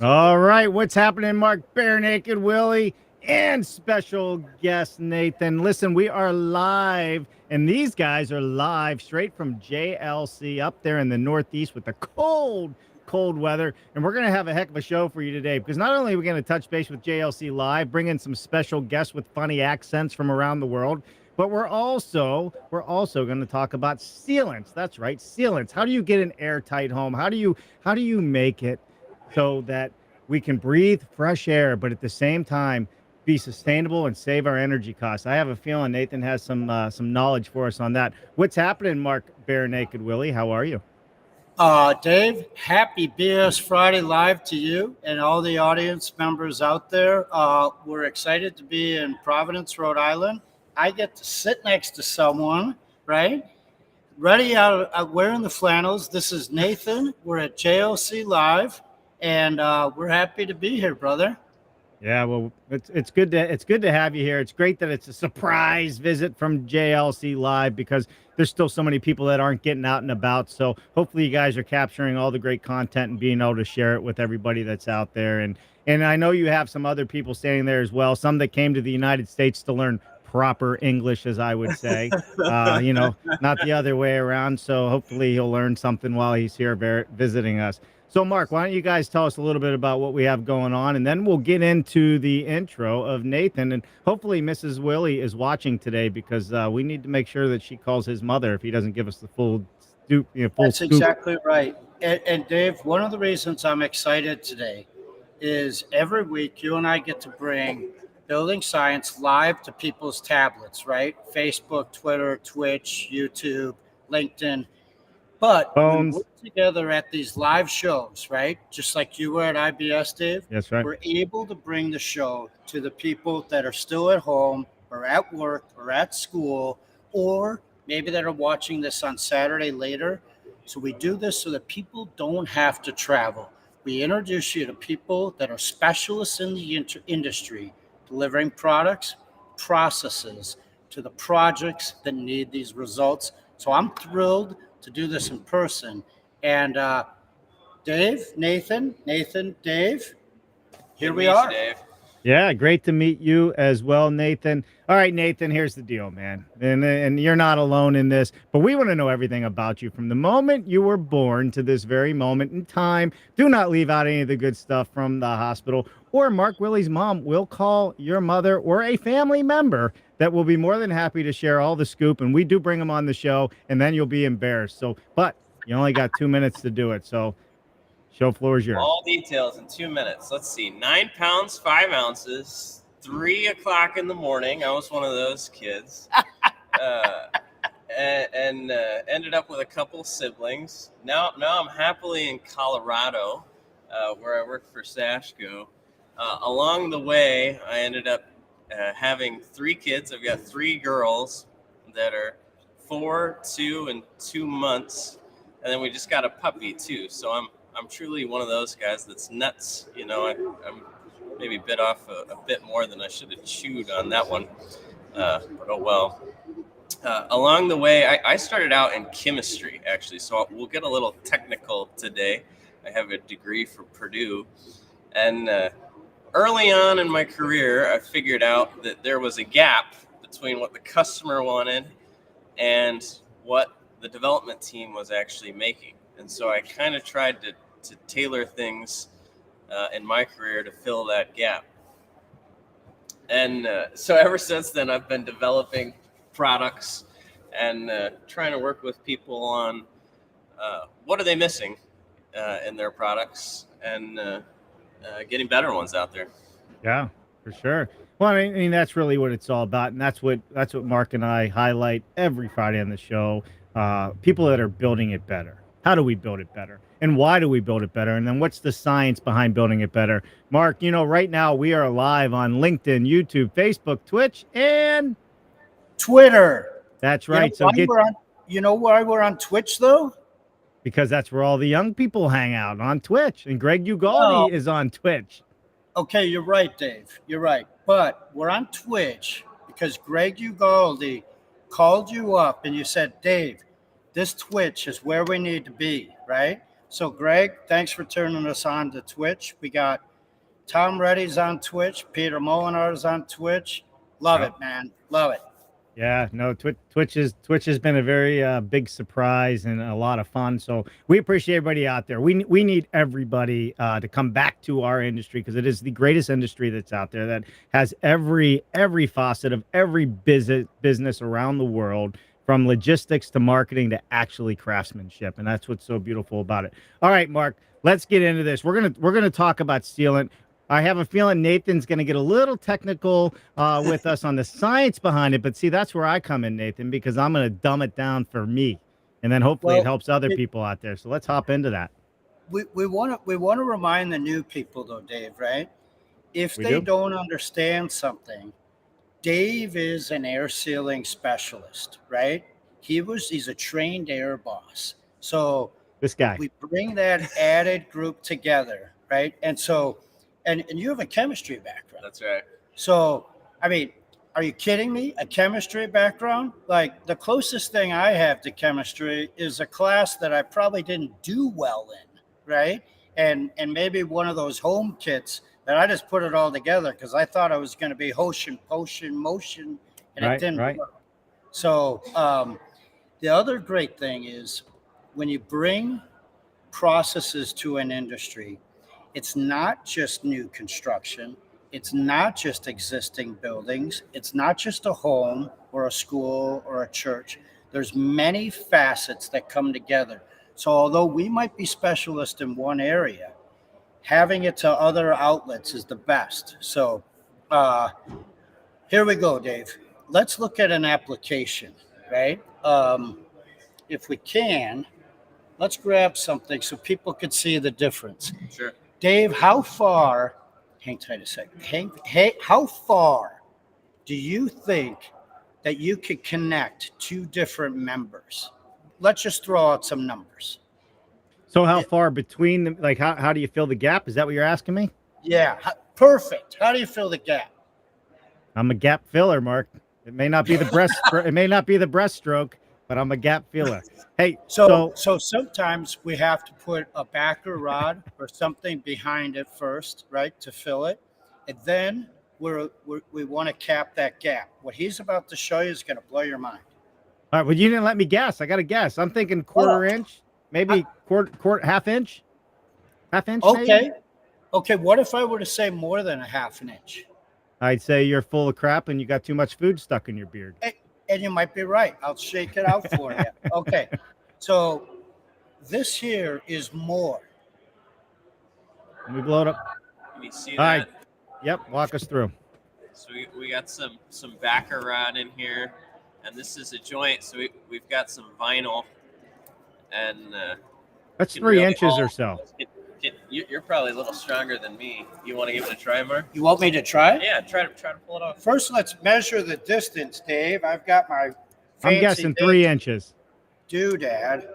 All right, what's happening, Mark? Bare Naked Willie and special guest Nathan. Listen, we are live, and these guys are live straight from JLC up there in the Northeast with the cold weather. And we're going to have a heck of a show for you today because not only are we going to touch base with JLC Live, bring in some special guests with funny accents from around the world, but we're also going to talk about sealants. That's right, sealants. How do you get an airtight home? How do you make it so that we can breathe fresh air, but at the same time be sustainable and save our energy costs? I have a feeling Nathan has some knowledge for us on that. What's happening, Mark Bare Naked Willie? How are you? Dave, happy BS Friday Live to you and all the audience members out there. We're excited to be in Providence, Rhode Island. I get to sit next to someone, right? Ready out wearing the flannels. This is Nathan. We're at JLC Live, and we're happy to be here, brother. Yeah, well, it's good to have you here. It's great that it's a surprise visit from JLC Live because there's still so many people that aren't getting out and about. So hopefully you guys are capturing all the great content and being able to share it with everybody that's out there. And I know you have some other people standing there as well. Some that came to the United States to learn proper English, as I would say, not the other way around. So hopefully he'll learn something while he's here visiting us. So, Mark, why don't you guys tell us a little bit about what we have going on, and then we'll get into the intro of Nathan. And hopefully Mrs. Willie is watching today because we need to make sure that she calls his mother if he doesn't give us the full scoop. That's exactly right. And Dave, one of the reasons I'm excited today is every week you and I get to bring building science live to people's tablets, right? Facebook, Twitter, Twitch, YouTube, LinkedIn. But when we're together at these live shows, right? Just like you were at IBS, Dave. That's right. We're able to bring the show to the people that are still at home or at work or at school, or maybe that are watching this on Saturday later. So we do this so that people don't have to travel. We introduce you to people that are specialists in the industry, delivering products, processes to the projects that need these results. So I'm thrilled to do this in person. And Dave, Nathan, Dave, here we are. Dave. Yeah, great to meet you as well, Nathan. All right, Nathan, here's the deal, man. And you're not alone in this, but we want to know everything about you from the moment you were born to this very moment in time. Do not leave out any of the good stuff from the hospital, or Mark Willie's mom will call your mother or a family member that will be more than happy to share all the scoop. And we do bring them on the show, and then you'll be embarrassed. So, but you only got 2 minutes to do it. So show floor is yours. All details in 2 minutes. Let's see. 9 pounds, 5 ounces, 3 o'clock in the morning. I was one of those kids. And ended up with a couple siblings. Now I'm happily in Colorado, where I work for Sashco. Along the way, I ended up having 3 kids. I've got 3 girls that are 4, 2, and 2 months. And then we just got a puppy too. So I'm truly one of those guys that's nuts. I'm maybe bit off a bit more than I should have chewed on that one. But oh well. Along the way, I started out in chemistry, actually. So we'll get a little technical today. I have a degree from Purdue. And early on in my career, I figured out that there was a gap between what the customer wanted and what the development team was actually making. And so I kind of tried to tailor things in my career to fill that gap. And so ever since then, I've been developing products and trying to work with people on what are they missing in their products and getting better ones out there. Yeah, for sure. Well, I mean, that's really what it's all about, and that's what Mark and I highlight every Friday on the show. People that are building it better. How do we build it better? And why do we build it better? And then what's the science behind building it better? Mark, right now we are live on LinkedIn, YouTube, Facebook, Twitch, and Twitter. That's right. You know why we're on Twitch, though? Because that's where all the young people hang out, on Twitch. And Greg Ugaldi is on Twitch. Okay, you're right, Dave. You're right. But we're on Twitch because Greg Ugaldi called you up and you said, Dave, this Twitch is where we need to be, right? So, Greg, thanks for turning us on to Twitch. We got Tom Reddy's on Twitch. Peter Molinar's on Twitch. Love Yeah. it, man. Love it. Yeah, no, Twitch has been a very big surprise and a lot of fun. So we appreciate everybody out there. We need everybody to come back to our industry because it is the greatest industry that's out there that has every facet of every business around the world, from logistics to marketing to actually craftsmanship, and that's what's so beautiful about it. All right, Mark, let's get into this. We're gonna talk about sealant. I have a feeling Nathan's going to get a little technical with us on the science behind it, but see, that's where I come in, Nathan, because I'm going to dumb it down for me, and then hopefully it helps other people out there. So let's hop into that. We want to remind the new people though, Dave, right? If they don't understand something, Dave is an air sealing specialist, right? He's a trained air boss. So this guy, we bring that added group together, right? And so, and you have a chemistry background. That's right. So, I mean, are you kidding me? A chemistry background? Like, the closest thing I have to chemistry is a class that I probably didn't do well in, right? And maybe one of those home kits that I just put it all together because I thought I was going to be potion, motion, and it didn't work. So the other great thing is when you bring processes to an industry, it's not just new construction. It's not just existing buildings. It's not just a home or a school or a church. There's many facets that come together. So although we might be specialists in one area, having it to other outlets is the best. So here we go, Dave. Let's look at an application, right? If we can, let's grab something so people could see the difference. Sure. Dave, how far, hang tight a second. How far do you think that you could connect two different members? Let's just throw out some numbers. So how far between them, like how do you fill the gap? Is that what you're asking me? Yeah, perfect. How do you fill the gap? I'm a gap filler, Mark. It may not be the breaststroke, but I'm a gap filler. Hey, so sometimes we have to put a backer rod or something behind it first, right, to fill it, and then we want to cap that gap. What he's about to show you is going to blow your mind. All right, well, you didn't let me guess. I got to guess. I'm thinking quarter inch, maybe quarter, half inch. Okay. Maybe? Okay. What if I were to say more than a half an inch? I'd say you're full of crap and you got too much food stuck in your beard. And you might be right. I'll shake it out for you. Okay. So this here is more. Let me blow it up. Can you see All that? right. Yep. Walk us through. So we got some backer rod in here, and this is a joint. So we've got some vinyl, and that's 3 inches or so. You're probably a little stronger than me. You want to give it a try, Mark? You want me to try? Yeah, try to pull it off. First, let's measure the distance, Dave. I've got my I'm guessing 3 inches. Doodad,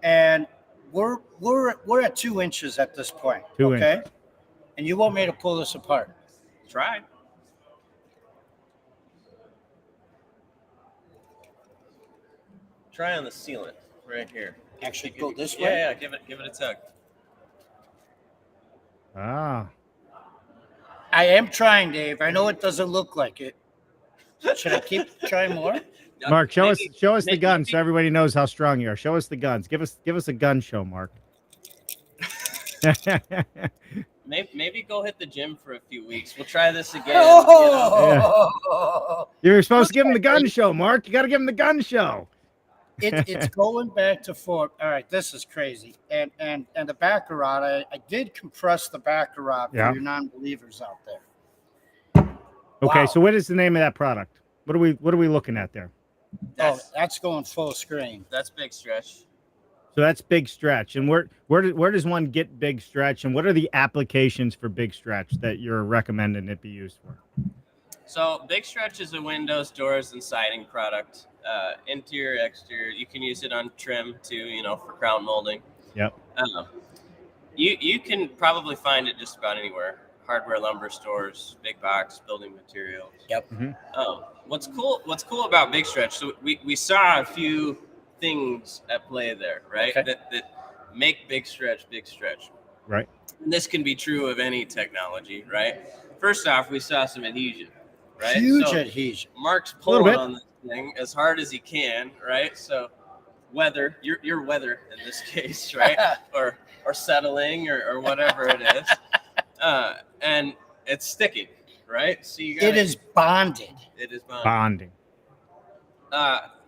and we're at 2 inches at this point. 2 okay? inches. And you want me to pull this apart? Try. Try on the sealant right here. Actually, go this way. Yeah, give it a tug. Ah. I am trying, Dave. I know it doesn't look like it. Should I keep trying more? Mark, show us the gun so everybody knows how strong you are. Show us the guns. Give us a gun show, Mark. Maybe go hit the gym for a few weeks. We'll try this again. You're supposed to give him the gun show, Mark. You got to give him the gun show. It's going back to form. All right, this is crazy. And the backer rod, I did compress the backer rod for your non-believers out there. Okay, Wow. so what is the name of that product? What are we looking at there? That's going full screen. That's Big Stretch. So that's Big Stretch. And where does one get Big Stretch, and what are the applications for Big Stretch that you're recommending it be used for? So Big Stretch is a windows, doors, and siding product. Interior, exterior. You can use it on trim too, for crown molding. Yep. You can probably find it just about anywhere. Hardware, lumber stores, big box, building materials. Yep. Mm-hmm. What's cool about Big Stretch? So we saw a few things at play there, right? Okay. That make big stretch. Right. And this can be true of any technology, right? First off, we saw some adhesion, right? Huge adhesion. Mark's Little pulling bit. on this thing as hard as he can, right? So weather, your weather in this case, right? or settling or whatever it is. And it's sticking, right? So It is bonded. It is Bonding.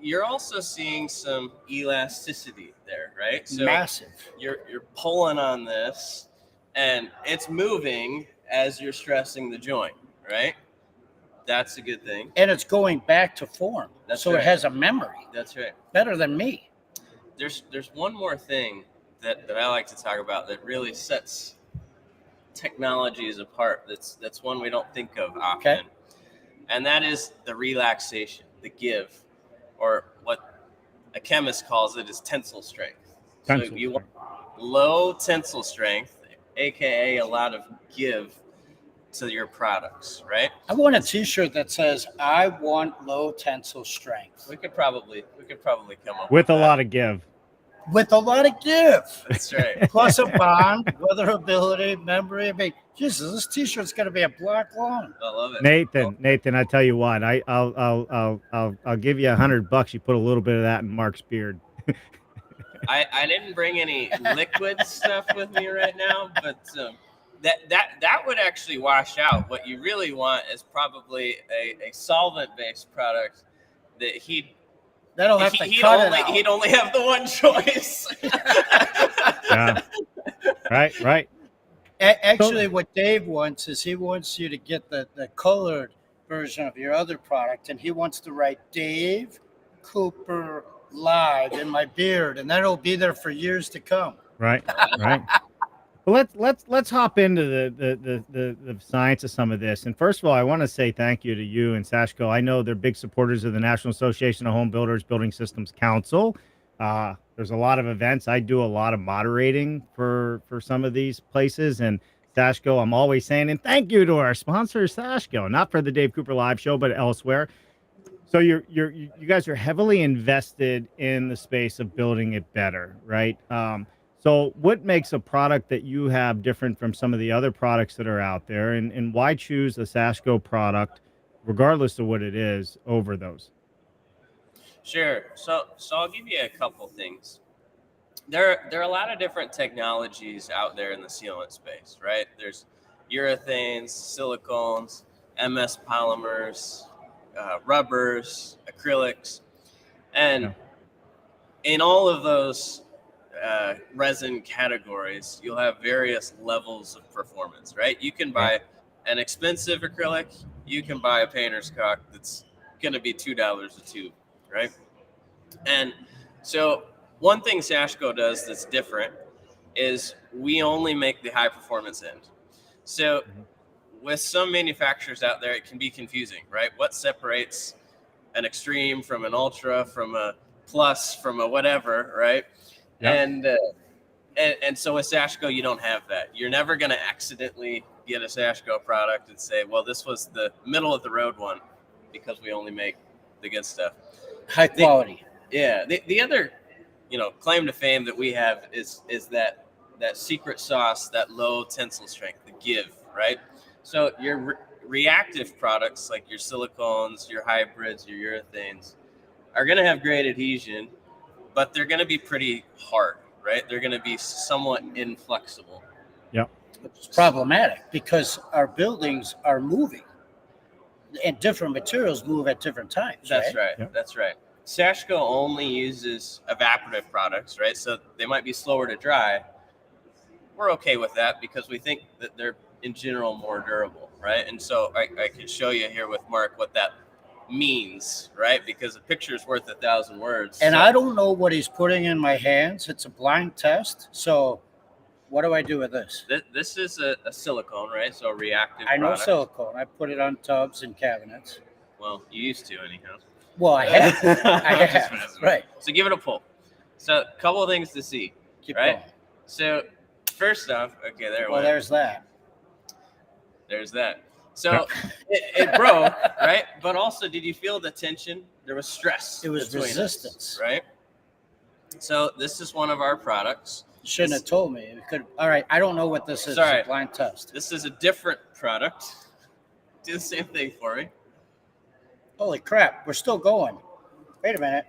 You're also seeing some elasticity there, right? So Massive. You're pulling on this, and it's moving as you're stressing the joint, right? That's a good thing. And it's going back to form. That's so right. It has a memory. That's right. Better than me. There's one more thing that I like to talk about that really sets technologies apart. That's one we don't think of often. Okay. And that is the relaxation, the give, or what a chemist calls it is tensile strength. So you want low tensile strength, aka a lot of give to your products, right? I want a T-shirt that says "I want low tensile strength" We could probably come up With a that. lot of give. with a lot of give, That's right. plus a bond, weatherability, memory. I mean, Jesus, this T-shirt's going to be a block long. I love it. Nathan, I tell you what, I'll give you $100. You put a little bit of that in Mark's beard. I didn't bring any liquid stuff with me right now, but that would actually wash out. What you really want is probably a solvent-based product that That'll have to cut it out. He'd only have the one choice. Yeah. Right. Actually, what Dave wants is he wants you to get the colored version of your other product, and he wants to write Dave Cooper Live in my beard, and that'll be there for years to come. Right. Well, let's hop into the science of some of this. And first of all, I want to say thank you to you and Sashco. I know they're big supporters of the National Association of Home Builders Building Systems Council. There's a lot of events. I do a lot of moderating for some of these places. And Sashco, I'm always saying, and thank you to our sponsor, Sashco, not for the Dave Cooper Live show, but elsewhere. So you guys are heavily invested in the space of building it better, right? So what makes a product that you have different from some of the other products that are out there, and why choose a Sashco product, regardless of what it is, over those? Sure. So I'll give you a couple things. There are a lot of different technologies out there in the sealant space, right? There's urethanes, silicones, MS polymers, rubbers, acrylics, and in all of those resin categories, you'll have various levels of performance, right? You can buy an expensive acrylic, you can buy a painter's caulk that's going to be $2 a tube, right? And so one thing Sashco does that's different is we only make the high performance end. So with some manufacturers out there, it can be confusing, right? What separates an extreme from an ultra, from a plus, from a whatever, right? Yep. And so with Sashco, you don't have that. You're never going to accidentally get a Sashco product and say, well, this was the middle of the road one because we only make the good stuff. High quality. The other, claim to fame that we have is that secret sauce, that low tensile strength, the give, right? So your reactive products like your silicones, your hybrids, your urethanes are going to have great adhesion, but they're going to be pretty hard, right? They're going to be somewhat inflexible. Yep. It's problematic because our buildings are moving and different materials move at different times. That's right. Yep. That's right. Sashco only uses evaporative products, right? So they might be slower to dry. We're okay with that because we think that they're in general more durable, right? And so I can show you here with Mark what that means, right? Because a picture is worth 1,000 words. And I don't know what he's putting in my hands. It's a blind test. So what do I do with this? This is a silicone, right? So a reactive I know product. silicone. I put it on tubs and cabinets. Well, you used to anyhow. Well, I have. I have. Right. So give it a pull. So a couple of things to see. Keep right? going. So first off, okay, Well, there's that. There's that. So it broke, right? But also, did you feel the tension? There was stress. It was between resistance. us, right? So this is one of our products. Shouldn't have told me. It could. All right. I don't know what this is. Sorry. It's a blind test. This is a different product. Do the same thing for me. Holy crap. We're still going. Wait a minute.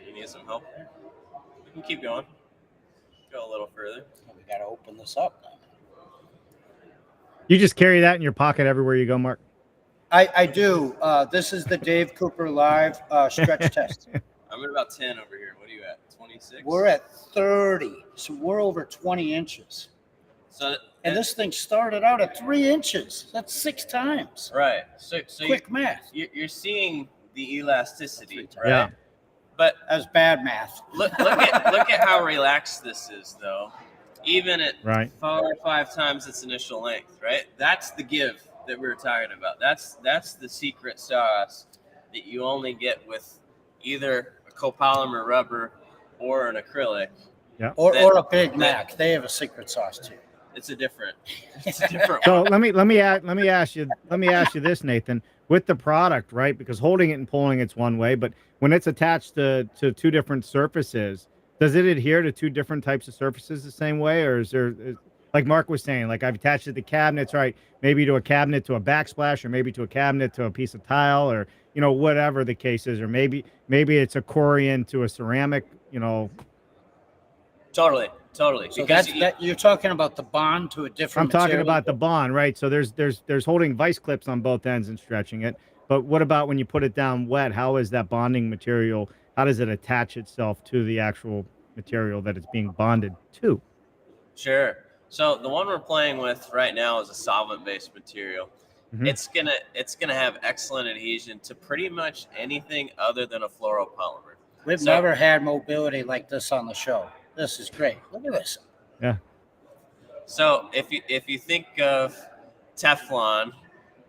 You need some help? We can keep going. Go a little further. We got to open this up now. You just carry that in your pocket everywhere you go, Mark. I do. This is the Dave Cooper live stretch test. I'm at about 10 over here. What are you at? 26? We're at 30. So we're over 20 inches. So And this thing started out at 3 inches. That's 6 times. right. So Quick math. you're seeing the elasticity, right? Yeah. But That's bad math. look at how relaxed this is, though. Even at Right. 4 or 5 times its initial length, right? That's the give that we were talking about. That's the secret sauce that you only get with either a copolymer rubber or an acrylic. Or a Big Mac. They have a secret sauce too. It's a different So let me ask you this, Nathan, with the product, right? Because holding it and pulling it's one way, but when it's attached to 2 different surfaces, does it adhere to 2 different types of surfaces the same way, or is there, like Mark was saying, like I've attached it to cabinets, right? Maybe to a cabinet to a backsplash, or maybe to a cabinet to a piece of tile, or whatever the case is, or maybe it's a Corian to a ceramic, Totally. So you're talking about the bond to a different I'm talking material? about the bond, right? So there's holding vice clips on both ends and stretching it. But what about when you put it down wet? How is that bonding material? How does it attach itself to the actual material that it's being bonded to? Sure. So the one we're playing with right now is a solvent-based material. Mhm. It's gonna have excellent adhesion to pretty much anything other than a fluoropolymer. We've never had mobility like this on the show. This is great. Look at this. Yeah. So if you think of Teflon,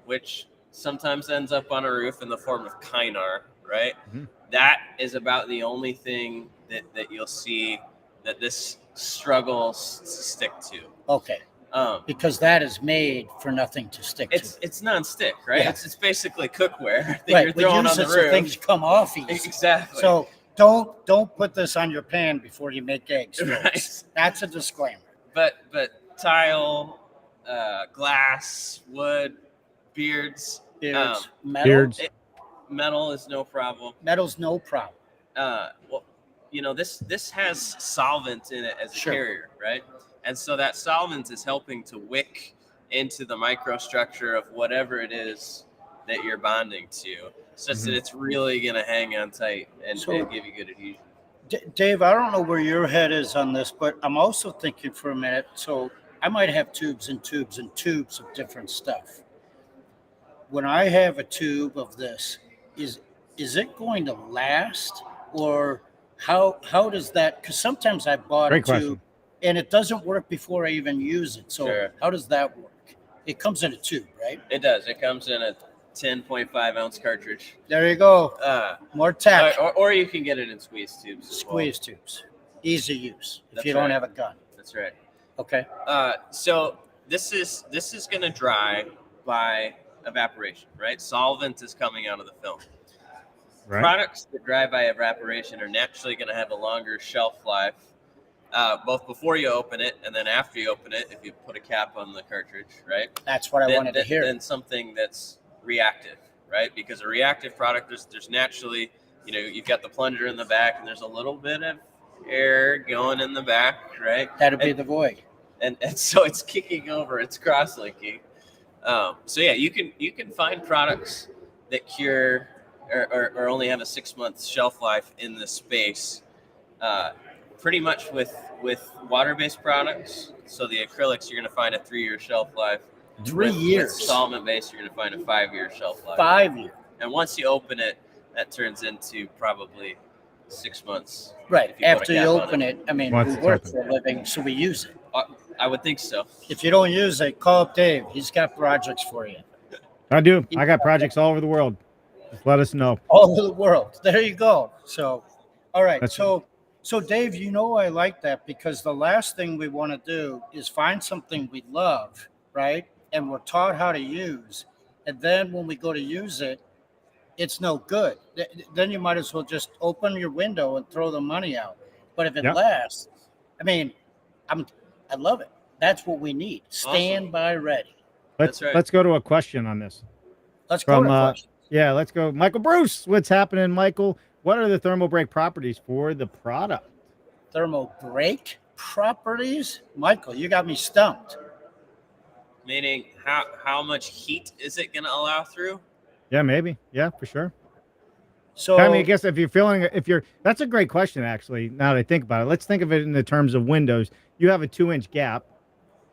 which sometimes ends up on a roof in the form of Kynar, right? Mhm. That is about the only thing that you'll see that this struggles to stick to. Okay. Because that is made for nothing to stick to. It's non-stick, right? Yeah. It's basically cookware that Right. you're We throwing use on the it so roof. things come off easy. Exactly. So don't put this on your pan before you make eggs. folks. Right. That's a disclaimer. But tile, glass, wood, beards, Beards, metal. Beards. metal is no problem. Metal's no problem. Well, this has solvent in it as a Sure. carrier, right? And so that solvent is helping to wick into the microstructure of whatever it is that you're bonding to, such that it's really going to hang on tight and give you good adhesion. Dave, I don't know where your head is on this, but I'm also thinking for a minute. So I might have tubes and tubes and tubes of different stuff. When I have a tube of this, is it going to last, or how does that? Because sometimes I bought Great a tube question. and it doesn't work before I even use it. So Sure. how does that work? It comes in a tube, right? It does. It comes in a 10.5 ounce cartridge. There you go. More tech. Or you can get it in squeeze tubes. as well. Squeeze tubes. Easy use if That's you don't right. have a gun. That's right. Okay. So this is going to dry by evaporation, right? Solvent is coming out of the film. Right. Products that dry by evaporation are naturally going to have a longer shelf life, both before you open it and then after you open it, if you put a cap on the cartridge, right? That's what I wanted to hear. Than something that's reactive, right? Because a reactive product, there's naturally, you've got the plunger in the back and there's a little bit of air going in the back, right? That'll be the void. And so it's kicking over, it's cross-linking. So yeah, you can find products that cure or only have a 6-month shelf life in this space. Pretty much with water-based products. So the acrylics, you're going to find a 3-year shelf life. 3 years. With solvent-based, you're going to find a 5-year shelf life. 5 years. And once you open it, that turns into probably 6 months. Right. if you put a After you cap on open it, I mean, Once we it's work open. for a living, so we use it. I would think so. If you don't use it, call up Dave. He's got projects for you. I do. I got projects all over the world. Just let us know. All over the world. There you go. So, all right. That's So Dave, I like that, because the last thing we want to do is find something we love, right? And we're taught how to use. And then when we go to use it, it's no good. Then you might as well just open your window and throw the money out. But if it Yep. lasts, I mean, I love it. That's what we need. Awesome. Stand by ready. Let's That's right. let's go to a question on this. Let's go From to questions. yeah, let's go. Michael Bruce, what's happening, Michael? What are the thermal break properties for the product? Thermal break properties? Michael, you got me stumped. Meaning, how much heat is it going to allow through? Yeah, maybe. Yeah, for sure. So I mean, I guess that's a great question, actually, now that I think about it. Let's think of it in the terms of windows. You have a 2-inch gap,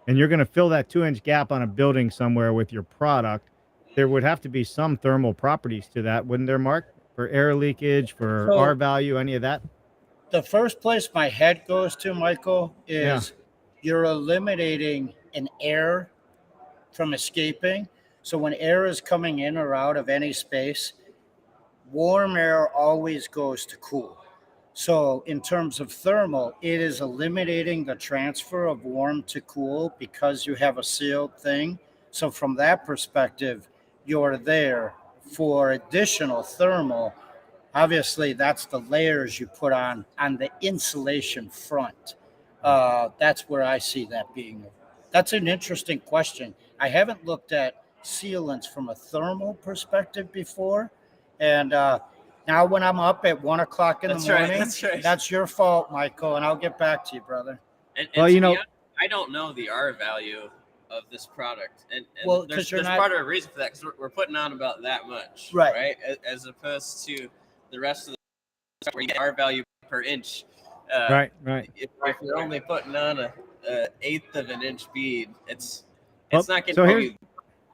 and you're going to fill that 2-inch gap on a building somewhere with your product. There would have to be some thermal properties to that, wouldn't there, Mark? For air leakage, for So- R value, any of that? the first place my head goes to, Michael, is you're eliminating an air from escaping. So when air is coming in or out of any space, warm air always goes to cool. So in terms of thermal, it is eliminating the transfer of warm to cool because you have a sealed thing. So from that perspective, you're there for additional thermal. Obviously, that's the layers you put on the insulation front. That's where I see that being. That's an interesting question. I haven't looked at sealants from a thermal perspective before, and now when I'm up at 1 o'clock in the morning, That's right. that's your fault, Michael, and I'll get back to you, brother. And Well, to you be know- honest, I don't know the R value of this product, and Well, 'cause there's you're not- part of a reason for that, because we're putting on about that much, Right. As opposed to the rest of the where you get R value per inch. Right. If you're only putting on a eighth of an inch bead, it's Well, not going so to here's- be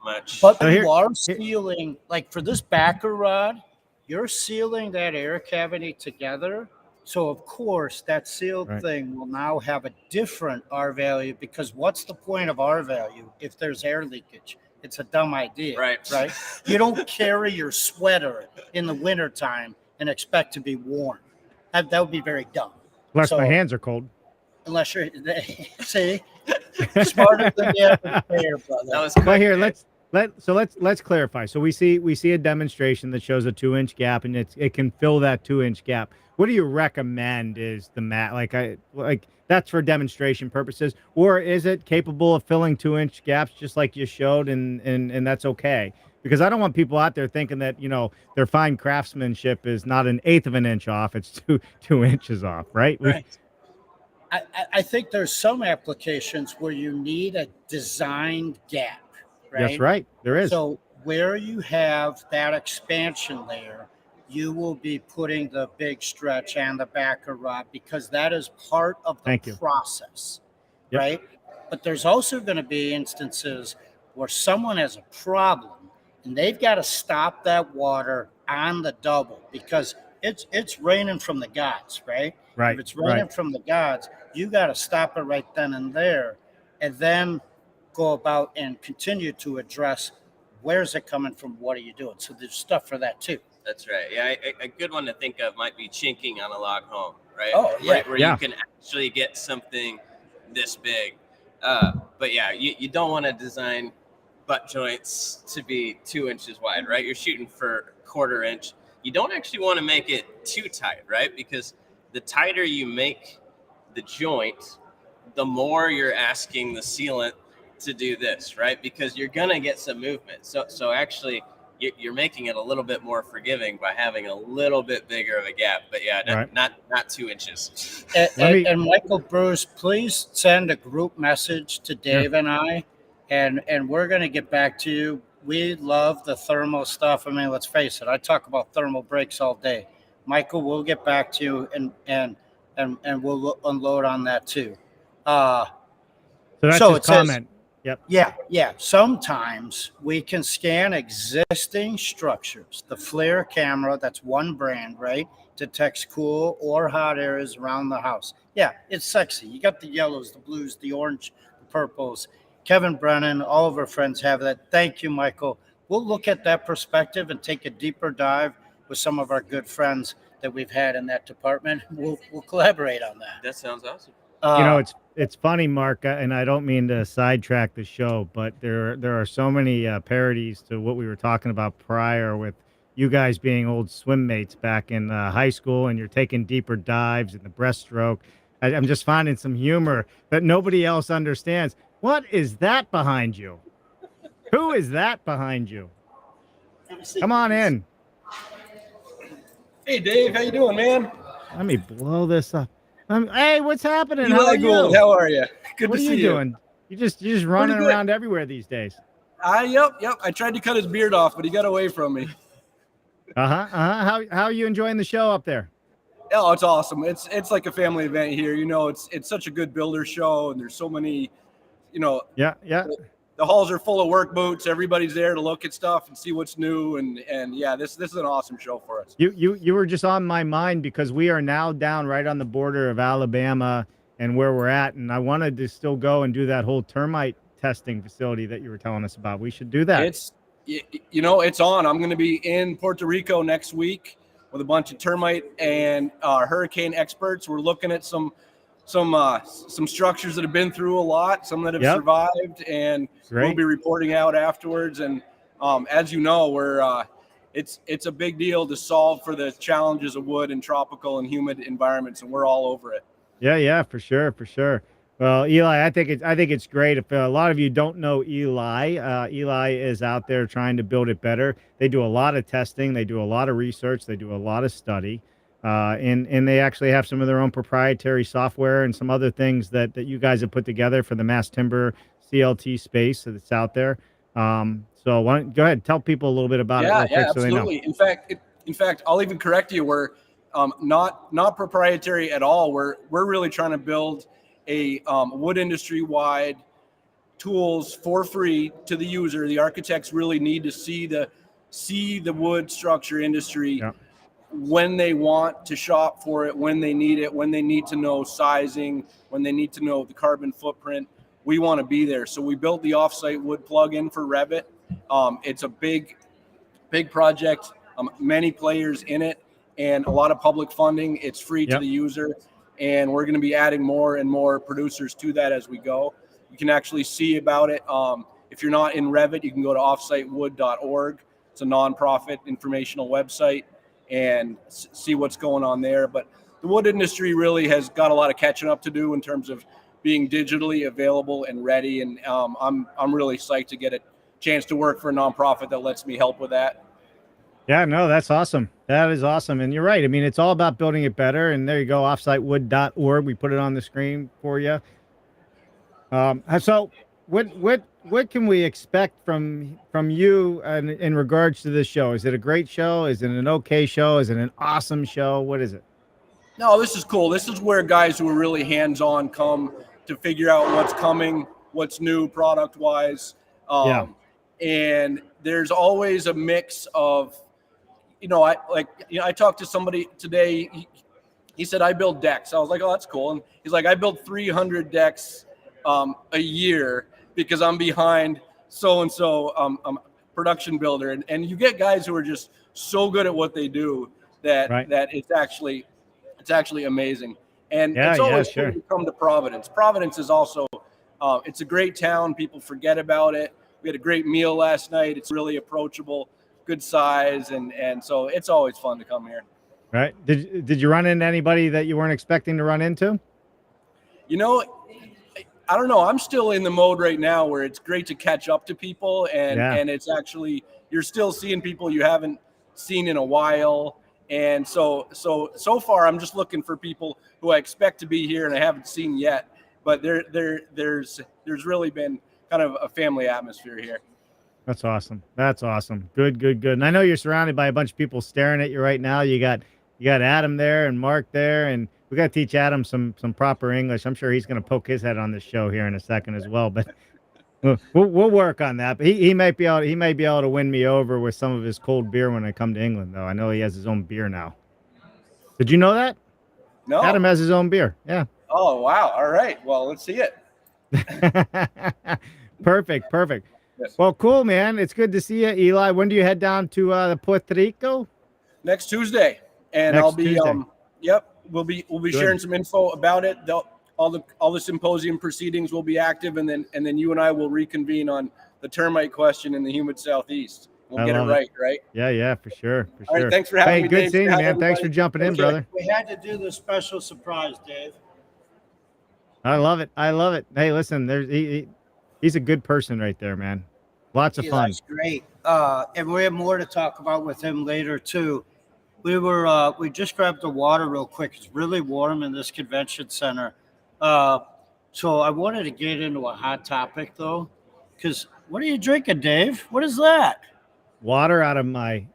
much. But So you are sealing, like for this backer rod, you're sealing that air cavity together. So of course that sealed Right. thing will now have a different R value, because what's the point of R value if there's air leakage? It's a dumb idea. Right. You don't carry your sweater in the wintertime and expect to be warm. That would be very dumb. Unless So- my hands are cold. Unless you're see smarter than the average player, brother. That was Well, quick. here let's clarify. So we see a demonstration that shows a 2-inch gap, and it can fill that 2-inch gap. What do you recommend is the mat? Like that's for demonstration purposes, or is it capable of filling 2-inch gaps just like you showed, and that's okay? Because I don't want people out there thinking that their fine craftsmanship is not an eighth of an inch off; it's two inches off, right? Right. I think there's some applications where you need a designed gap, right? That's right. There is. So where you have that expansion layer, you will be putting the big stretch and the backer rod, because that is part of the Thank you. process, Yep. right? But there's also going to be instances where someone has a problem and they've got to stop that water on the double, because it's raining from the gods, right? Right. If it's raining Right. from the gods, you got to stop it right then and there, and then go about and continue to address where's it coming from, what are you doing. So there's stuff for that too. That's right. Yeah, a good one to think of might be chinking on a log home, right? Oh, yeah. Right, where Yeah. you can actually get something this big. But yeah, you don't want to design butt joints to be 2 inches wide, right? You're shooting for 1/4 inch. You don't actually want to make it too tight, right? Because the tighter you make the joint, the more you're asking the sealant to do this, right? Because you're gonna get some movement. So actually, you're making it a little bit more forgiving by having a little bit bigger of a gap. But yeah, Right. not 2 inches. And Michael Bruce, please send a group message to Dave and I, and we're going to get back to you. We love the thermal stuff. I mean, let's face it, I talk about thermal breaks all day. Michael, we'll get back to you, and we'll unload on that too. So that's So his it says- comment. Yep. Yeah. Sometimes we can scan existing structures. The FLIR camera, that's one brand, right? Detects cool or hot areas around the house. Yeah, it's sexy. You got the yellows, the blues, the orange, the purples. Kevin Brennan, all of our friends have that. Thank you, Michael. We'll look at that perspective and take a deeper dive with some of our good friends that we've had in that department. We'll collaborate on that. That sounds awesome. It's funny, Mark, and I don't mean to sidetrack the show, but there are so many parodies to what we were talking about prior with you guys being old swim mates back in high school, and you're taking deeper dives in the breaststroke. I'm just finding some humor that nobody else understands. What is that behind you? Who is that behind you? Come on in. Hey Dave, how you doing, man? Let me blow this up. Hey, what's happening? How Eli are Gould, you? how are you? Good What to are see you you. doing? You just running good. around everywhere these days. Yep. I tried to cut his beard off, but he got away from me. How are you enjoying the show up there? Oh, it's awesome. It's like a family event here. You know, it's such a good builder show, and there's so many. You know, Yeah. the halls are full of work boots. Everybody's there to look at stuff and see what's new, and yeah, this is an awesome show for us. You were just on my mind because we are now down right on the border of Alabama and where we're at, and I wanted to still go and do that whole termite testing facility that you were telling us about. We should do that. It's on. I'm going to be in Puerto Rico next week with a bunch of termite and hurricane experts. We're looking at some structures that have been through a lot, some that have survived, and we'll be reporting out afterwards. And as you know, it's a big deal to solve for the challenges of wood in tropical and humid environments, and we're all over it. Yeah, for sure. Well, Eli, I think it's great. If a lot of you don't know Eli, Eli is out there trying to build it better. They do a lot of testing, they do a lot of research, they do a lot of study, and they actually have some of their own proprietary software and some other things that you guys have put together for the mass timber CLT space that's out there. So why don't go ahead, tell people a little bit about it real quick. Yeah, so absolutely. They know. In fact, I'll even correct you. We're not proprietary at all. We're really trying to build a wood industry wide tools for free to the user. The architects really need to see the wood structure industry when they want to shop for it, when they need it, when they need to know sizing, when they need to know the carbon footprint. We want to be there. So we built the offsite wood plugin for Revit. It's a big project, many players in it, and a lot of public funding. It's free to the user, and we're going to be adding more and more producers to that as we go. You can actually see about it. If you're not in Revit, you can go to offsitewood.org. It's a nonprofit informational website, and see what's going on there. But the wood industry really has got a lot of catching up to do in terms of being digitally available and ready. And I'm really psyched to get a chance to work for a nonprofit that lets me help with that. Yeah, no, that's awesome. That is awesome. And you're right. I mean, it's all about building it better. And there you go, offsitewood.org. We put it on the screen for you. So what can we expect from you in regards to this show? Is it a great show? Is it an okay show? Is it an awesome show? What is it? No, this is cool. This is where guys who are really hands-on come to figure out what's coming, what's new product-wise. And there's always a mix of, I talked to somebody today. He said, I build decks. I was like, oh, that's cool. And he's like, I build 300 decks a year because I'm behind so-and-so production builder. And you get guys who are just so good at what they do that it's actually amazing. And it's always cool to come to Providence. Providence is also, it's a great town. People forget about it. We had a great meal last night. It's really approachable, good size. And so it's always fun to come here. Right. Did you run into anybody that you weren't expecting to run into? I don't know. I'm still in the mode right now where it's great to catch up to people. And it's actually, you're still seeing people you haven't seen in a while. And so far, I'm just looking for people who I expect to be here and I haven't seen yet. But there's really been kind of a family atmosphere here. That's awesome. Good. And I know you're surrounded by a bunch of people staring at you right now. You got Adam there and Mark there, and we got to teach Adam some proper English. I'm sure he's going to poke his head on this show here in a second as well. But we'll work on that. But he might be able to win me over with some of his cold beer when I come to England, though. I know he has his own beer now. Did you know that? No. Adam has his own beer. Yeah. Oh wow! All right. Well, let's see it. Perfect. Yes. Well, cool, man. It's good to see you, Eli. When do you head down to Puerto Rico? Next Tuesday, and I'll be we'll be Good. sharing some info about it. All the symposium proceedings will be active, and then you and I will reconvene on the termite question in the humid southeast. we'll get it love right? Yeah, for sure. All right, thanks for having Hey, me, good Dave. seeing you, Have man. Thanks for everybody- jumping in, Okay. brother. We had to do this special surprise, Dave. I love it. Hey, listen, he's a good person right there, man. Lots of fun. That's great. And we have more to talk about with him later too. We just grabbed the water real quick. It's really warm in this convention center. So I wanted to get into a hot topic though, because what are you drinking, Dave? What is that? Water out of my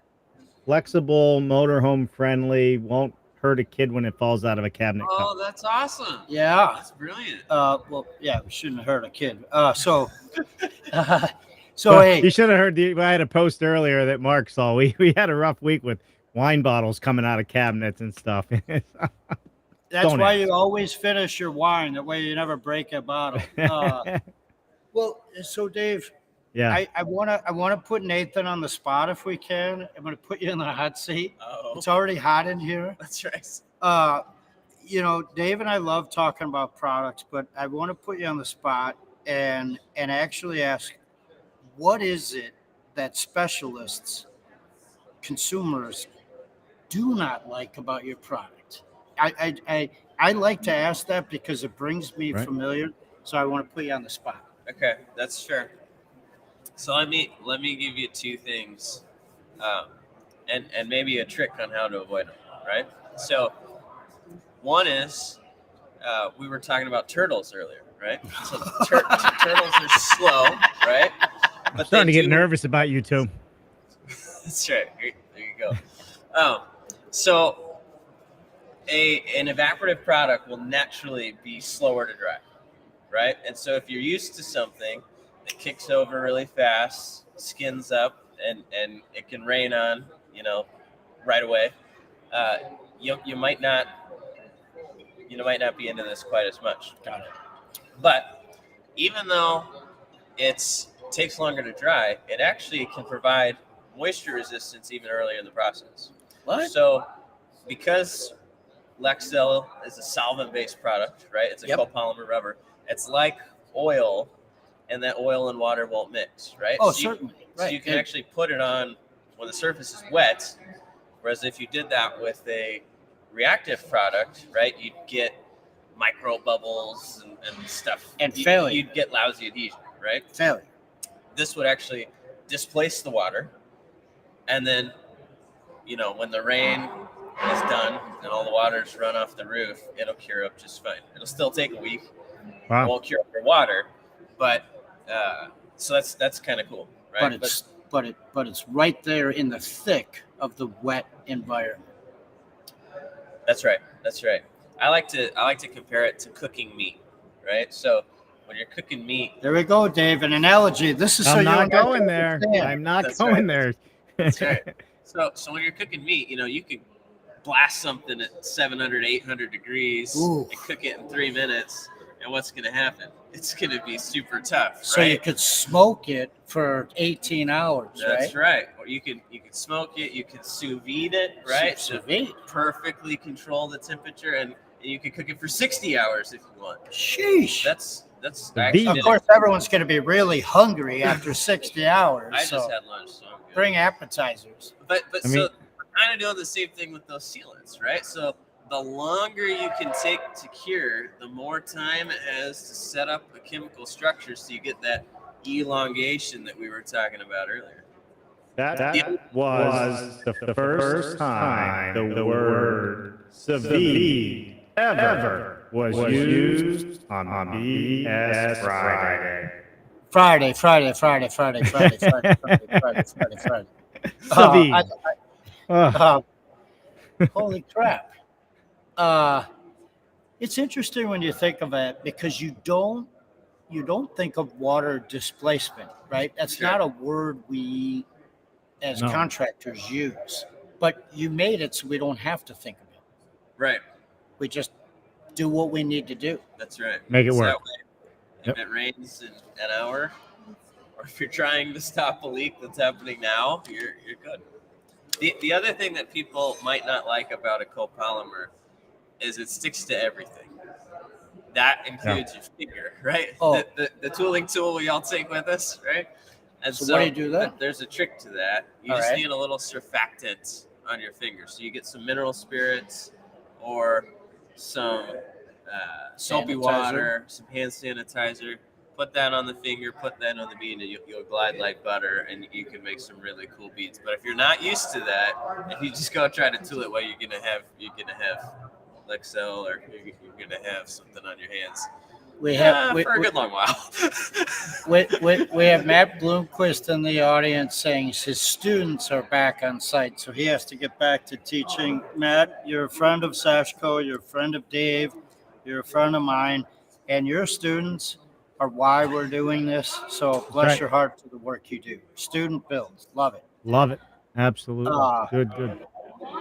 flexible, motorhome friendly, won't hurt a kid when it falls out of a cabinet cup. Oh, that's awesome. Yeah. That's brilliant. Well, yeah, we shouldn't hurt a kid. So Well, hey, you should have heard I had a post earlier that Mark saw. We had a rough week with wine bottles coming out of cabinets and stuff. that's why you always finish your wine. That way you never break a bottle. Well, so Dave, yeah. I wanna put Nathan on the spot if we can. I'm gonna put you in the hot seat. Oh, It's already hot in here. that's right. Dave and I love talking about products, but I want to put you on the spot and actually ask, what is it that specialists, consumers, do not like about your product? I like to ask that because it brings me familiar. So I want to put you on the spot. Okay, that's fair. So let me give you two things, and maybe a trick on how to avoid them. Right. So one is we were talking about turtles earlier, right? So turtles are slow, right? I'm starting to get nervous about you two. That's right. There you go. So an evaporative product will naturally be slower to dry, right? And so if you're used to something that kicks over really fast, skins up, and it can rain on, right away, you might not be into this quite as much. Got it. But even though it takes longer to dry, it actually can provide moisture resistance even earlier in the process. What? So because Lexel is a solvent-based product, right? It's a copolymer rubber. It's like oil, and that oil and water won't mix, right? Oh, so certainly. So you can actually put it on when the surface is wet, whereas if you did that with a reactive product, right, you'd get micro bubbles and stuff. And failure. You'd get lousy adhesion, right? Failure. This would actually displace the water, and then, when the rain is done and all the water's run off the roof, it'll cure up just fine. It'll still take a week. Wow. It won't cure up your water, but so that's kind of cool, right? But it's right there in the thick of the wet environment. That's right. I like to compare it to cooking meat, right? So when you're cooking meat, There we go, Dave. An analogy. This is so I'm you not don't going there. understand. I'm not That's going right. there. that's right. So when you're cooking meat, you could blast something at 700, 800 degrees Ooh. and cook it in 3 minutes, and what's going to happen? It's going to be super tough, So right? you could smoke it for 18 hours, That's right? right. Or you can smoke it, you can sous vide it, right? Sous To vide. perfectly control the temperature, and you can cook it for 60 hours if you want. Sheesh. That's The I actually vide. Of did course, it. everyone's going to be really hungry after 60 hours. I so just had lunch, so I'm good. bring appetizers. But I mean- so we're kind of doing the same thing with those sealants, right? So the longer you can take to cure, the more time it has to set up a chemical structure, so you get that elongation that we were talking about earlier. That was the first time the word sous vide ever was used on BS Friday. Friday. Sous vide. Oh, Holy crap. It's interesting when you think of it because you don't think of water displacement, right? That's Sure. not a word we as No. contractors use. But you made it so we don't have to think of it. Right. We just do what we need to do. That's right. Make it So work. that way, if it rains in an hour, or if you're trying to stop a leak that's happening now, you're good. The other thing that people might not like about a copolymer is it sticks to everything. That includes your finger, right? Oh. The tooling tool we all take with us, right? And So what do you do then? There's a trick to that. You All just right. need a little surfactant on your fingers. So you get some mineral spirits or some soapy Sanitizer. water, some hand sanitizer. Put that on the finger, put that on the bead, and you'll glide like butter, and you can make some really cool beads. But if you're not used to that, if you just go try to tool it, well, you're gonna have Lexel, or you're gonna have something on your hands. We have For a good long while. we have Matt Bloomquist in the audience saying his students are back on site, so he has to get back to teaching. Matt, you're a friend of Sashco, you're a friend of Dave, you're a friend of mine, and your students are why we're doing this. So bless right. your heart for the work you do. Student builds, love it. Love it. Absolutely.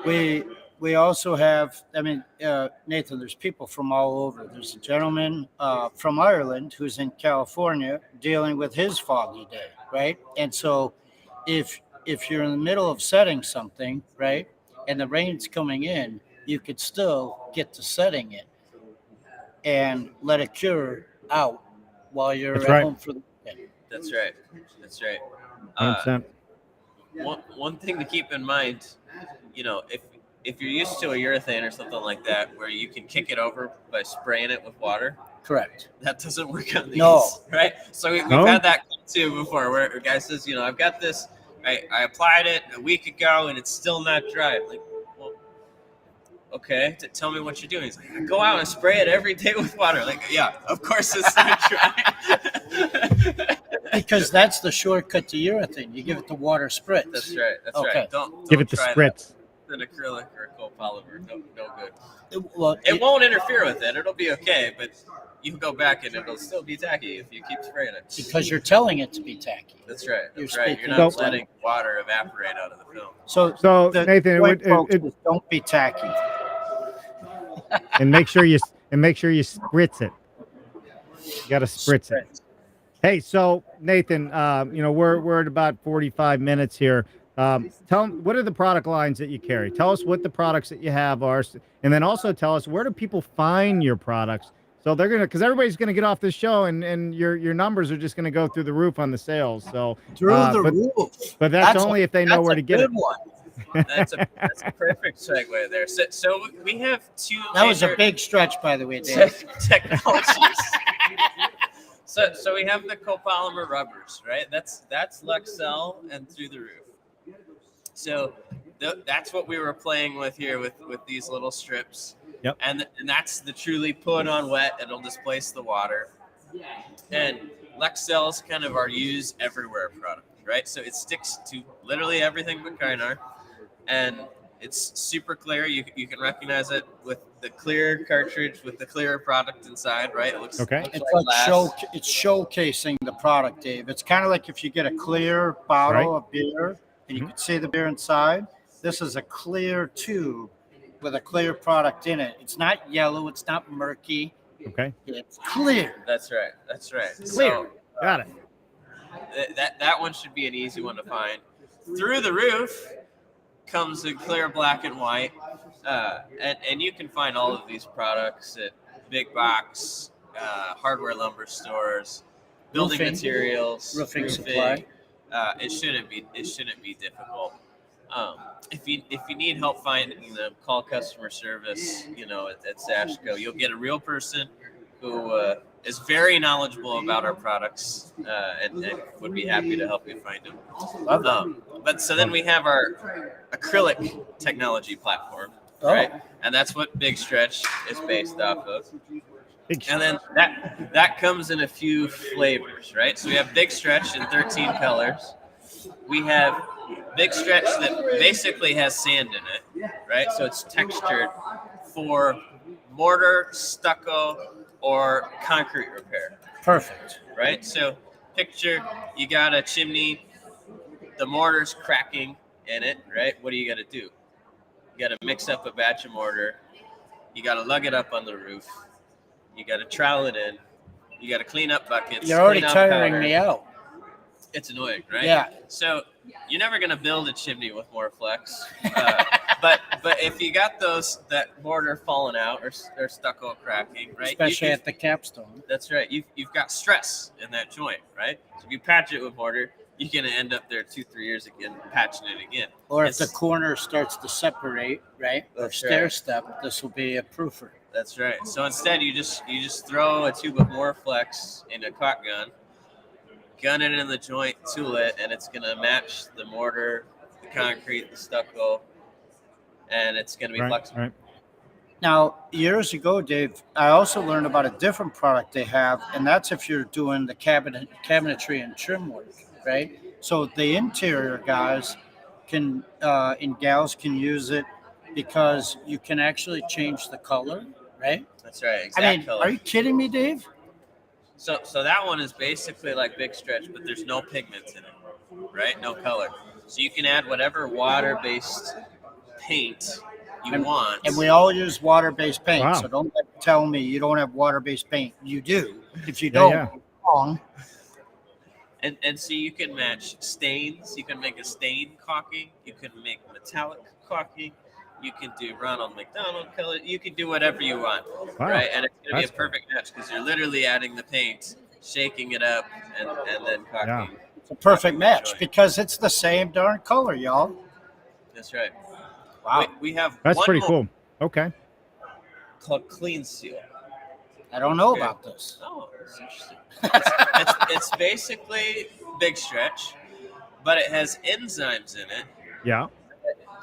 Good. We also have, Nathan, there's people from all over. There's a gentleman from Ireland who's in California dealing with his foggy day, right? And so if you're in the middle of setting something, right, and the rain's coming in, you could still get to setting it and let it cure out while you're That's at right. home for the weekend. That's right. 100%. One thing to keep in mind, if you're used to a urethane or something like that, where you can kick it over by spraying it with water, Correct. that doesn't work on these, No. right? So we've No? had that too before, where a guy says, I've got this, I applied it a week ago and it's still not dry. Like, well, okay, tell me what you're doing. He's like, I go out and spray it every day with water. Like, yeah, of course it's not dry. Because that's the shortcut to urethane. You give it the water spritz. That's right. That's Okay. right. Don't Give it the try spritz. that. An acrylic or a copolymer, no good. Well, It won't interfere with it. It'll be okay, but you can go back and it'll still be tacky if you keep spraying it. because you're telling it to be tacky. That's right. You're That's right. You're speaking not of- letting water evaporate out of the film. So the Nathan, point, folks, is don't be tacky. and make sure you spritz it. You got to spritz it. Hey, so Nathan, we're at about 45 minutes here. Tell them, what are the product lines that you carry? Tell us what the products that you have are, and then also tell us, where do people find your products? So they're because everybody's gonna get off this show, and your numbers are just gonna go through the roof on the sales. So roof. but that's only if they know where to get it. One. That's a perfect segue there. So we have two. That was a major big stretch, by the way, Dave. technologies. So we have the copolymer rubbers, right? That's Lexel and through the roof. So that's what we were playing with here with these little strips. Yep. And that's the truly put on wet. It'll displace the water. And Lexel's kind of our use everywhere product, right? So it sticks to literally everything but Kynar. And it's super clear. You can recognize it with the clear cartridge with the clear product inside, right? It looks Okay. It's like like glass. it's showcasing the product, Dave. It's kind of like if you get a clear bottle of beer and you can see the beer inside. This is a clear tube with a clear product in it. It's not yellow. It's not murky. Okay. It's clear. That's right. That's right. Clear. Got it. So that one should be an easy one to find. Through the roof comes in clear black and white, and you can find all of these products at big box, hardware, lumber stores, building Roofing. materials, Roofing supply. It shouldn't be difficult. If you need help finding them, call customer service. At Sashco, you'll get a real person who is very knowledgeable about our products and would be happy to help you find them. But so then we have our acrylic technology platform, right? And that's what Big Stretch is based off of. And then that comes in a few flavors, right? So we have Big Stretch in 13 colors. We have Big Stretch that basically has sand in it, right? So it's textured for mortar, stucco, or concrete repair. Perfect. Right? So picture you got a chimney, the mortar's cracking in it, right? What do you got to do? You got to mix up a batch of mortar. You got to lug it up on the roof. You got to trowel it in. You got to clean up buckets. You're already clean up tiring powder. me out. It's annoying, right? Yeah. So you're never going to build a chimney with more flex. But if you got that mortar falling out or stucco cracking, right? Especially at the capstone. That's right. You've got stress in that joint, right? So if you patch it with mortar, you're gonna end up there 2-3 years again patching it again. Or if the corner starts to separate, right, or That's stair right. step, this will be a proofer. That's right. So instead, you just throw a tube of Morflex in a caulk gun it in the joint, tool it, and it's gonna match the mortar, the concrete, the stucco, and it's gonna be flexible. Right. Now, years ago, Dave, I also learned about a different product they have, and that's if you're doing the cabinetry and trim work, right? So the interior guys can and gals can use it because you can actually change the color, right? That's right. I Exact mean, color. are you kidding me, Dave? So that one is basically like Big Stretch, but there's no pigments in it, right? No color. So you can add whatever water-based paint you want. And we all use water-based paint, Wow. so don't tell me you don't have water-based paint. You do. If you Yeah, don't, yeah. you're wrong. And so you can match stains. You can make a stain caulking. You can make metallic caulking. You can do Ronald McDonald color. You can do whatever you want, Wow. right? And it's going to be That's a perfect match because you're literally adding the paint, shaking it up, and then caulking. Yeah. It's a perfect match because it's the same darn color, y'all. That's right. Wow. We have That's one pretty more cool. Okay. called Clean Seal. I don't know Okay. about this. Oh, it's interesting. It's basically Big Stretch, but it has enzymes in it Yeah.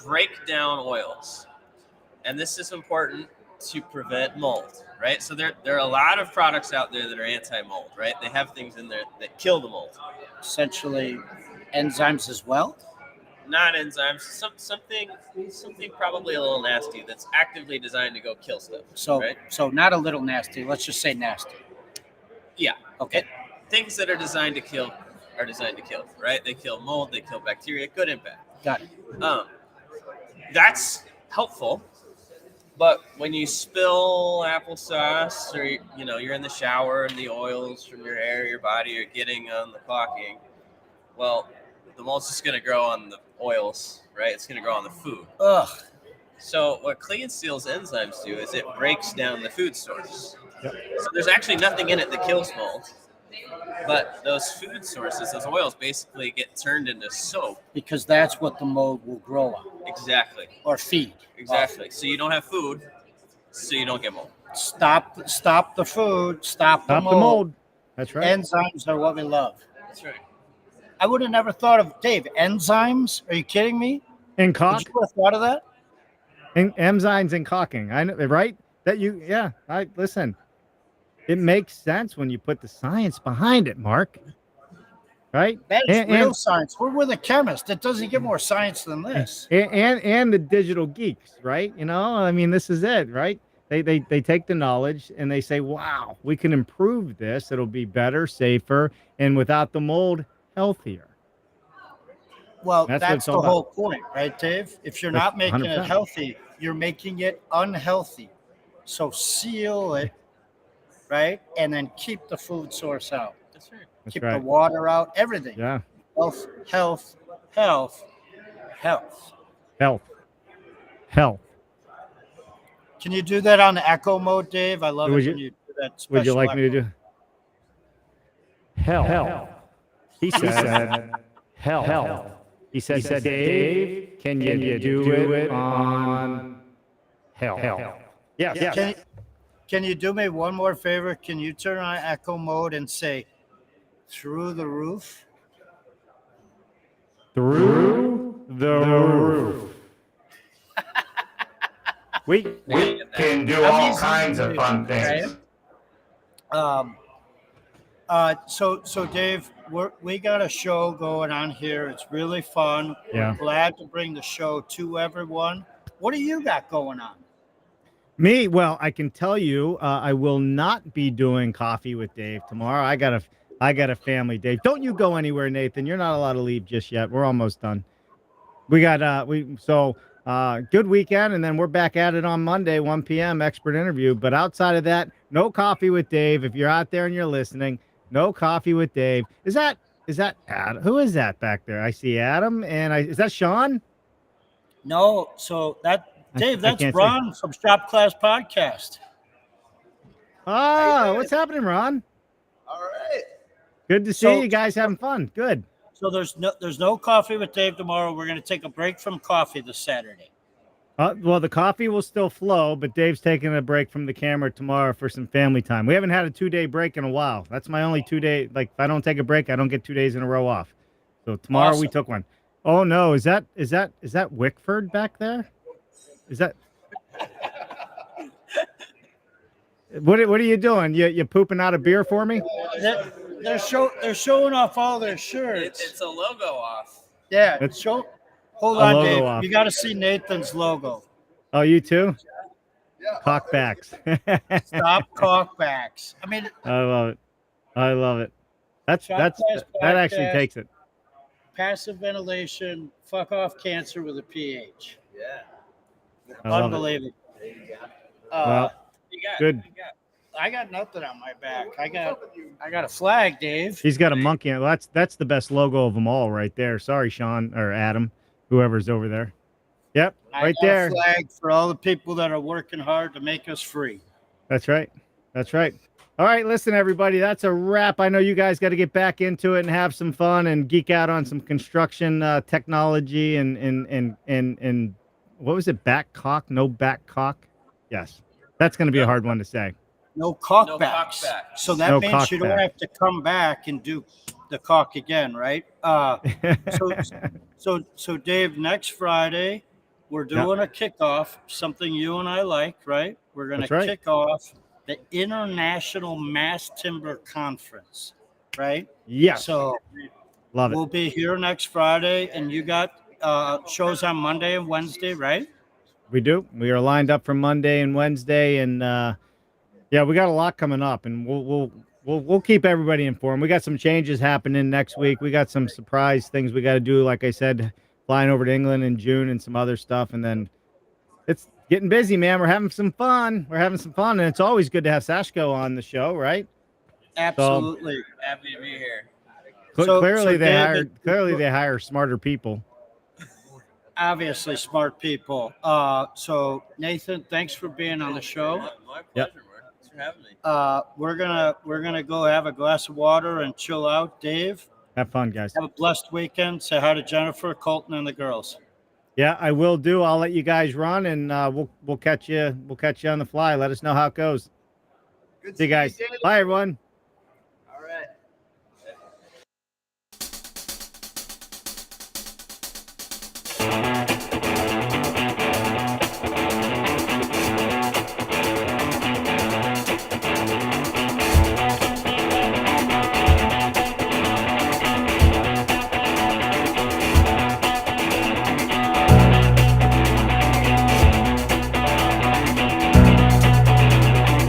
break down oils. And this is important to prevent mold, right? So there are a lot of products out there that are anti-mold, right? They have things in there that kill the mold. Essentially, enzymes as well. Not enzymes, something probably a little nasty that's actively designed to go kill stuff. So, right? so not a little nasty. Let's just say nasty. Yeah. Okay. Things that are designed to kill are designed to kill, right? They kill mold, they kill bacteria, good and bad. Got it. That's helpful, but when you spill applesauce or you're in the shower and the oils from your hair, your body are getting on the caulking, well, the mold's just going to grow on the oils, right? It's going to grow on the food. Ugh. So what Clean Seal's enzymes do is it breaks down the food source. Yep. So there's actually nothing in it that kills mold, but those food sources, those oils, basically get turned into soap. Because that's what the mold will grow on Exactly. or feed. Exactly. So you don't have food, so you don't get mold. Stop the food. Stop the Stop mold. the mold. That's right. Enzymes are what we love. That's right. I would have never thought of Dave. Enzymes? Are you kidding me? And caulk. Did you have thought of that? And enzymes and caulking. I know, right? Listen. It makes sense when you put the science behind it, Mark. Right? That is And- real and- science. We're with a chemist. It doesn't get more science than this. And the digital geeks, right? I mean, this is it, right? They take the knowledge and they say, wow, we can improve this. It'll be better, safer, and without the mold, healthier. Well, That's what that's it's the all whole point, right, Dave? If you're not That's making it 100%. healthy, you're making it unhealthy. So seal it, right? And then keep the food source out. That's right. That's Keep right. the water out, everything. Yeah. Health, health, health, health. Health. Can you do that on the echo mode, Dave? I love Would it you- when you do that special Would you like me to echo. do? Hell. He said, hell. He said, Dave, can you do it on hell? Yeah. Can you do me one more favor? Can you turn on echo mode and say, through the roof? Through the roof. We can do I'm all easy kinds to of do, fun things. right? So Dave, we got a show going on here. It's really fun. Yeah. We're glad to bring the show to everyone. What do you got going on? Me, well, I can tell you, I will not be doing coffee with Dave tomorrow. I got a family, Dave. Don't you go anywhere, Nathan. You're not allowed to leave just yet. We're almost done. We got good weekend, and then we're back at it on Monday, 1 p.m. expert interview. But outside of that, no coffee with Dave. If you're out there and you're listening, no coffee with Dave. Is that Adam? Who is that back there? I see Adam, and is that Sean? No, so Dave, I that's can't see. Ron from Shop Class Podcast. Oh, what's happening, Ron? All right. Good to see So- you guys having fun. Good. So there's no coffee with Dave tomorrow. We're going to take a break from coffee this Saturday. Well, the coffee will still flow, but Dave's taking a break from the camera tomorrow for some family time. We haven't had a 2-day break in a while. That's my only 2-day. Like, if I don't take a break, I don't get 2 days in a row off. So tomorrow we took one. Oh no, is that Wickford back there? Is that what are you doing? You pooping out a beer for me? They're showing off all their shirts. It's a logo off. Yeah, hold on, logo Dave. off. You got to see Nathan's logo. Oh, you too? Cockbacks. Stop cockbacks. I mean, I love it. I love it. That actually takes it. Passive ventilation, fuck off cancer with a pH. Yeah. Unbelievable. Well, good. I got nothing on my back. I got a flag, Dave. He's got a monkey. Well, that's the best logo of them all right there. Sorry, Sean or Adam, whoever's over there. Yep, right there. A flag for all the people that are working hard to make us free. That's right. That's right. All right, listen, everybody, that's a wrap. I know you guys got to get back into it and have some fun and geek out on some construction technology and what was it? Back cock? No back cock? Yes, that's going to be a hard one to say. No cockbacks. So that means you don't have to come back and do the cock again, right? So Dave, next Friday, we're doing a kickoff, something you and I like, right? We're going to kick off the International Mass Timber Conference, right? Yeah. So love it. We'll be here next Friday, and you got shows on Monday and Wednesday, right? We do. We are lined up for Monday and Wednesday, and yeah, we got a lot coming up, and we'll keep everybody informed. We got some changes happening next week. We got some surprise things we got to do. Like I said, flying over to England in June and some other stuff, and then it's getting busy, man. We're having some fun. And it's always good to have Sashco on the show, right? Absolutely. So, happy to be here. Clearly they hire smarter people. Obviously smart people. So Nathan, thanks for being on the show. My pleasure, Mark. Thanks for having me. We're gonna go have a glass of water and chill out. Dave, have fun, guys. Have a blessed weekend. Say hi to Jennifer, Colton, and the girls. Yeah, I will do. I'll let you guys run, and we'll catch you. We'll catch you on the fly. Let us know how it goes. See you guys. Bye, everyone.